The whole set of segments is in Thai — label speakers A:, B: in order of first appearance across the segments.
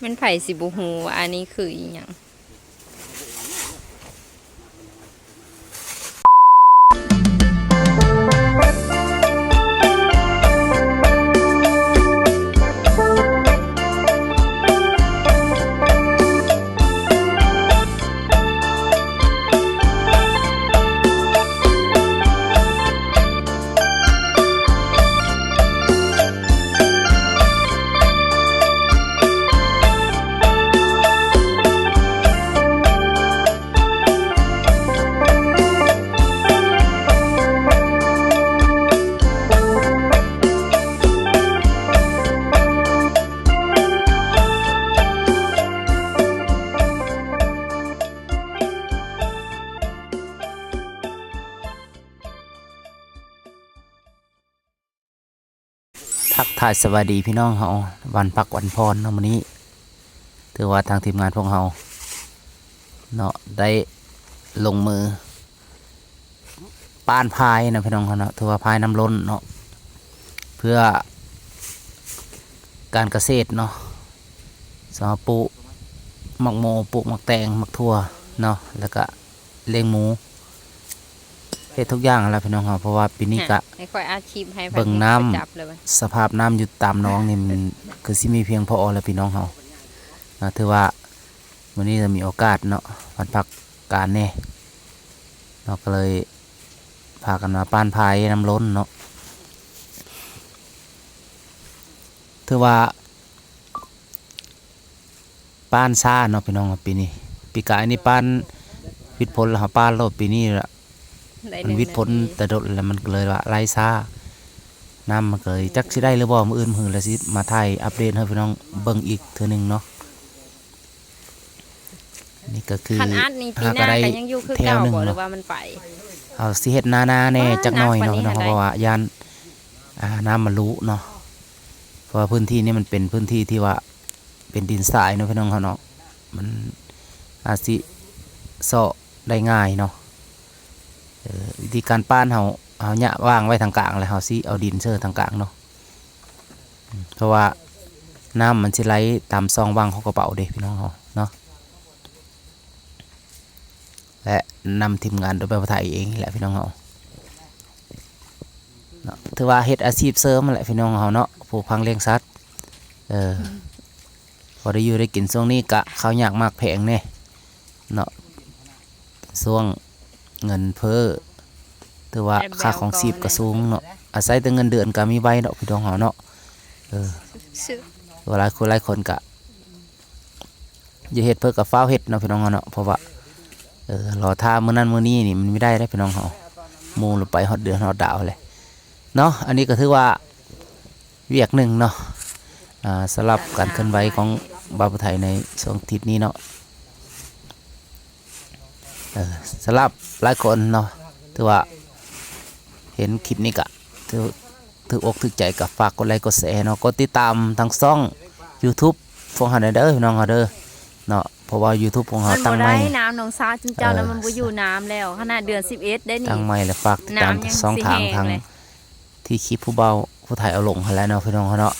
A: มันไผ่สิบุหูอันนี้คืออีหยัง
B: ทักทายสวัสดีพี่น้องเฮาวันพักวันพรเนาะมื้อนี้ถือว่าทางทีมงานพวกเฮาเนาะได้ลงมือป้านพายนะพี่น้องเฮาเนาะถือว่าพายน้ำล้นเนาะเพื่อการเกษตรเนาะสำหรับปลูกหมักโมปลูกหมักแตงหมักทั่วเนาะแล้วก็เลี้ยงหมูเฮ็ดทุกอย่างแล้วพี่น้องเฮาเพราะว่าปีนี้ก็
A: ให้ค่อยอาชีพให้
B: เบิ่งน้ำ
A: จับเลย
B: สภาพน้ำอยู่ตามน้องนี่มันคือสิมีเพียงพอแล้วพี่น้องเฮาถือว่าวันนี้จะมีโอกาสเนาะวันพักการเนี่ยเราก็เลยพากันมาป้านพายน้ำล้นเนาะถือว่าป้านซ่าเนาะพี่น้องปีนี้ปีกายนี่ป้านวิทย์ผลแล้วป้านรอบปีนี้ละมันวิทย์ผลแต่โดดแล้วมันเลยว่าไร้ซ่าน้ำมันเลยจักสิได้หรือบ่มื้ออื่นมื้อละสิมาถ่ายอัปเดตให้พี่น้องเบิ่งอีกเทื่อนึงเนาะนี่ก็คือ
A: คันอัดนี่ปีหน้าก็ยังอยู่คือเก่าบ่หรือว่ามันไป
B: เอาสิเฮ็ดนาแน่จักหน่อยเนาะพี่น้องเพราะว่ายานน้ำมันรู้เนาะเพราะว่าพื้นที่นี้มันเป็นพื้นที่ที่ว่าเป็นดินทรายเนาะพี่น้องเขาเนาะมันอาจสิเซาะได้ง่ายเนาะวิธีการป้านเอาหญ้าวางไว้ทางกลางแล้วเฮาสิเอาดินเชื่อทางกลางเนาะเพราะว่าน้ำมันสิไหลตามซองว่างของกระเป๋าเด้พี่น้องเฮาเนาะและนำทีมงานโดยแบบไทยเองแหละพี่น้องเฮาเนาะถือว่าเฮ็ดอาชีพเสริมแหละพี่น้องเฮาเนาะปลูกพังเลี้ยงสัตว์พอได้อยู่ได้กินช่วงนี้กะข้าวยากมากแพงเนี่ยเนาะช่วงเงินเพ้อถือว่าค่าของชีพก็สูงเนาะอาศัยแต่เงินเดือนก็มีใบเนาะพี่น้องเฮาเนาะหลายคนกะอย่าเฮ็ดเพื่อกับฟ้าวเฮ็ดเนาะพี่น้องเฮาเนาะเพราะว่ารอท่ามื้อนั้นมื้อนี้นี่มันไม่ได้พี่น้องเฮามูลงไปฮอดเดือนฮอดดาวเลยเนาะอันนี้ก็ถือว่าเวียกหนึ่งเนาะสำหรับการเคลื่อนไหวของบ่าวไทยในช่วงทิศนี้เนาะสำหรับหลายคนเนาะถือว่าเห็นคลิปนี้ก็ถืออกถือใจกับฝากกดไลค์กดแชร์เนาะกดติดตามทางช่อง YouTube พวกเฮาเด้อพี่น้องเฮาเด้อเนาะเพราะว่า YouTube ของเราตั้งใหม่
A: น้ำหนองซาจุนเจ้าแล้วมันบ่อยู่น้ำแล้วขนาดเดือน11ได้นี่
B: ตั้งใหม่แล้วฝากติดตาม2ทางทางที่คลิปผู้เบาผู้ถ่ายเอาลงให้แล้วเนาะพี่น้องเนาะ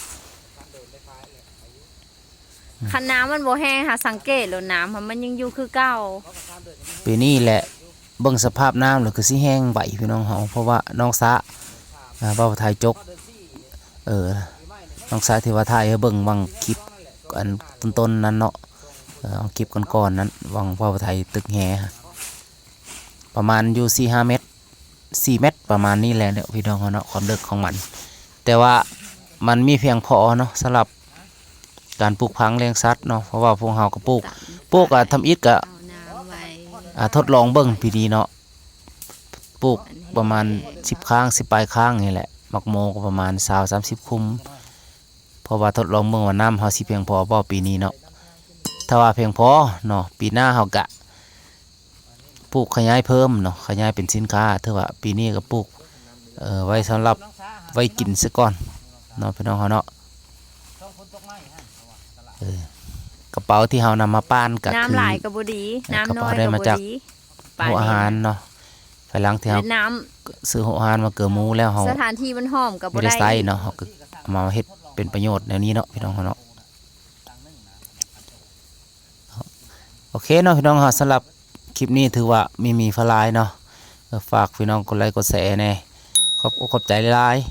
A: คันน้ำมันบ่แห้งหาสังเกตแล้วน้ำมันยังอยู่คือเก่า
B: ปีนี้แหละเบิ่งสภาพน้ำเลยคือสิแห้งไหวพี่น้องเฮาเพราะว่าน้องซะเบาถ่ายจกน้องซะที่ว่าถ่ายให้เบิ่งบางคลิปอันต้นๆนั้นเนาะคลิปก่อนๆนั้นวังพ่อไทยตึกแห่ประมาณอยู่4-5 เมตร4 เมตรประมาณนี้แหละเนี่ยพี่น้องเนาะความลึกของมันแต่ว่ามันมีเพียงพอเนาะสำหรับการปลูกพังเลี้ยงสัตว์เนาะเพราะว่าพวกเฮาก็ปลูกทำอิฐก็ทดลองเบิ่งปีนี้เนาะปลูกประมาณ10 ครั้ง10 ปลายครั้งนี่แหละหมักโมก็ประมาณ20-30 คุ้มเพราะว่าทดลองเบิ่งว่าน้ำเฮาสิเพียงพอบ่ปีนี้เนาะถ้าว่าเพียงพอเนาะปีหน้าเฮากะปลูกขยายเพิ่มเนาะขยายเป็นสินค้าถือว่าปีนี้ก็ปลูกไว้สำหรับไว้กินซะก่อนเนาะพี่น้องเฮาเนาะกระเป๋าที่เฮานำมาป้านก็คือ
A: น้ำหลายก็บ่ดีน้ำน้อยก็บ่ดี
B: หัวอาหารเนาะภายหลังที่เฮาซื้อหัวอาหารมาเกือหมูแล้วเฮา
A: สถานที่มันหอมก็บ่
B: ได้ใช้เนาะเฮาก็เอามาเฮ็ดเป็นประโยชน์แนวนี้เนาะพี่น้องเฮาเนาะ เคเนาะพี่น้องฮะสำหรับคลิปนี้ถือว่ามีฟลายเนาะฝากพี่น้องกดไลค์กดแชร์แน่ขอบใจหลายๆ